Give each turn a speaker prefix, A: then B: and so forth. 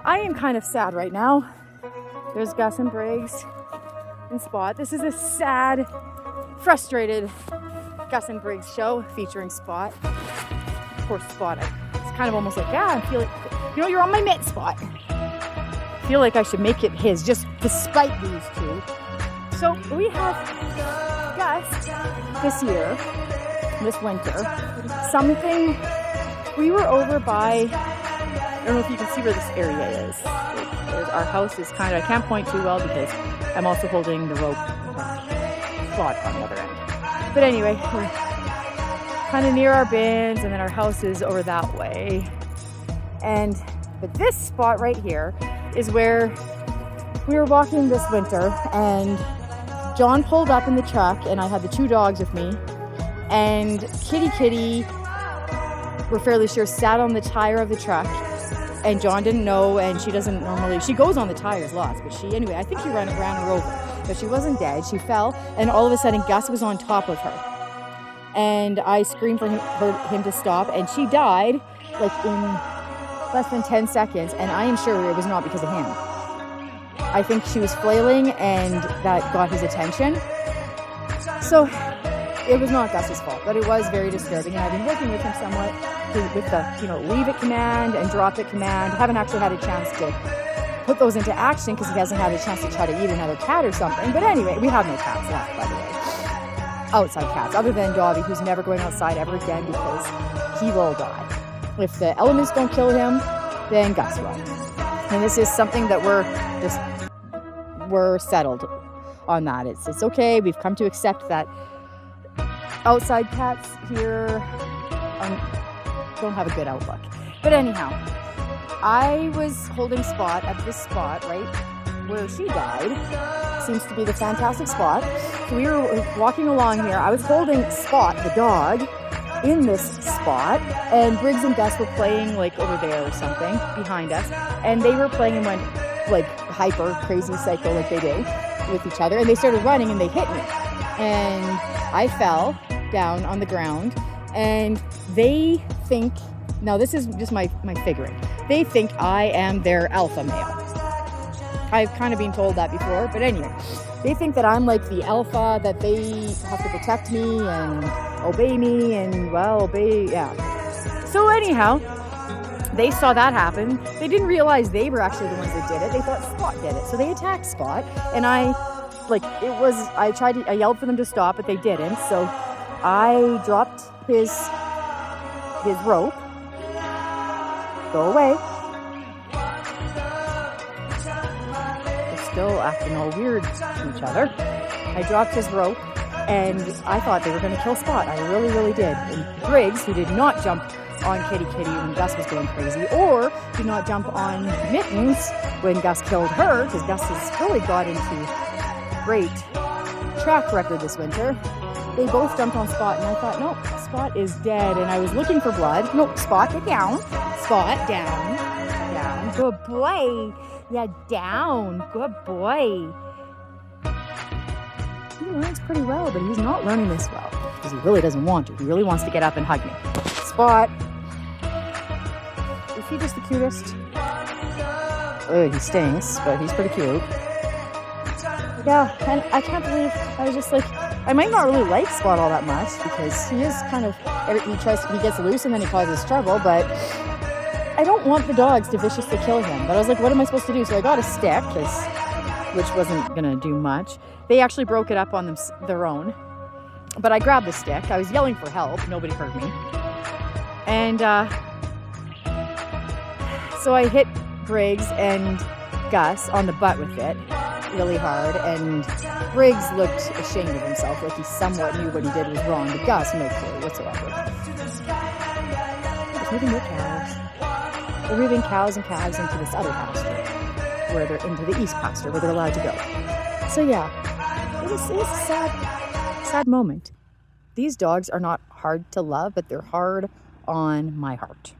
A: I am kind of sad right now. There's Gus and Briggs and Spot. This is a sad, frustrated Gus and Briggs show featuring Spot. Poor Spot. It's kind of almost like, yeah, I feel like, you know, you're on my mitt, Spot. I feel like I should make it his, just despite these two. So we have Gus this year, this winter, something, we were over by, I don't know if you can see where this area is. Our house is kind of, I can't point too well because I'm also holding the rope Spot on the other end. But anyway, we're kind of near our bins, and then our house is over that way. But this spot right here is where we were walking this winter, and John pulled up in the truck, and I had the two dogs with me, and Kitty, we're fairly sure, sat on the tire of the truck, and John didn't know, and she doesn't normally, she goes on the tires lots, but anyway, I think he ran her over, but she wasn't dead. She fell, and all of a sudden Gus was on top of her, and I screamed for him to stop, and she died like in less than 10 seconds, and I am sure it was not because of him. I think she was flailing, and that got his attention. So it was not Gus's fault, but it was very disturbing, and I've been working with him somewhat with the, you know, leave it command and drop it command. I haven't actually had a chance to put those into action because he hasn't had a chance to try to eat another cat or something. But anyway, we have no cats left, by the way. Outside cats, other than Dobby, who's never going outside ever again because he will die. If the elements don't kill him, then Gus will. And this is something that we're settled on that. It's okay. We've come to accept that outside cats here don't have a good outlook. But anyhow, I was holding Spot at this spot right where she died. Seems to be the fantastic spot. So we were walking along here. I was holding Spot, the dog, in this spot, and Briggs and Gus were playing like over there or something behind us, and they were playing and went like hyper crazy psycho like they do with each other, and they started running and they hit me, and I fell down on the ground, and they think, now this is just my figuring, they think I am their alpha male. I've kind of been told that before, but anyway, they think that I'm like the alpha, that they have to protect me and obey me and, well, obey, yeah. So anyhow, they saw that happen. They didn't realize they were actually the ones that did it. They thought Spot did it. So they attacked Spot, and I yelled for them to stop, but they didn't. So I dropped his rope. Go away. They're still acting all weird to each other. I dropped his rope, and I thought they were going to kill Spot. I really, really did. And Briggs, who did not jump on Kitty when Gus was going crazy, or did not jump on Mittens when Gus killed her, because Gus has really got into great track record this winter. They both jumped on Spot, and I thought, no, Spot is dead. And I was looking for blood. No, Spot, get down. Spot, down. Down. Good boy. Yeah, down. Good boy. He learns pretty well, but he's not learning this well because he really doesn't want to. He really wants to get up and hug me. Spot. Is he just the cutest? Oh, he stinks, but he's pretty cute. Yeah, and I can't believe, I was just like, I might not really like Spot all that much because he is kind of, he gets loose and then he causes trouble, but I don't want the dogs to viciously kill him. But I was like, what am I supposed to do? So I got a stick, which wasn't going to do much. They actually broke it up on their own. But I grabbed the stick. I was yelling for help. Nobody heard me. And so I hit Briggs and Gus on the butt with it really hard. And Briggs looked ashamed of himself, like he somewhat knew what he did was wrong. But Gus, no clue whatsoever. He's moving their cows. They're moving cows and calves into this other pasture, where they're into the east pasture, where they're allowed to go. So yeah, it was a sad moment. These dogs are not hard to love, but they're hard on my heart.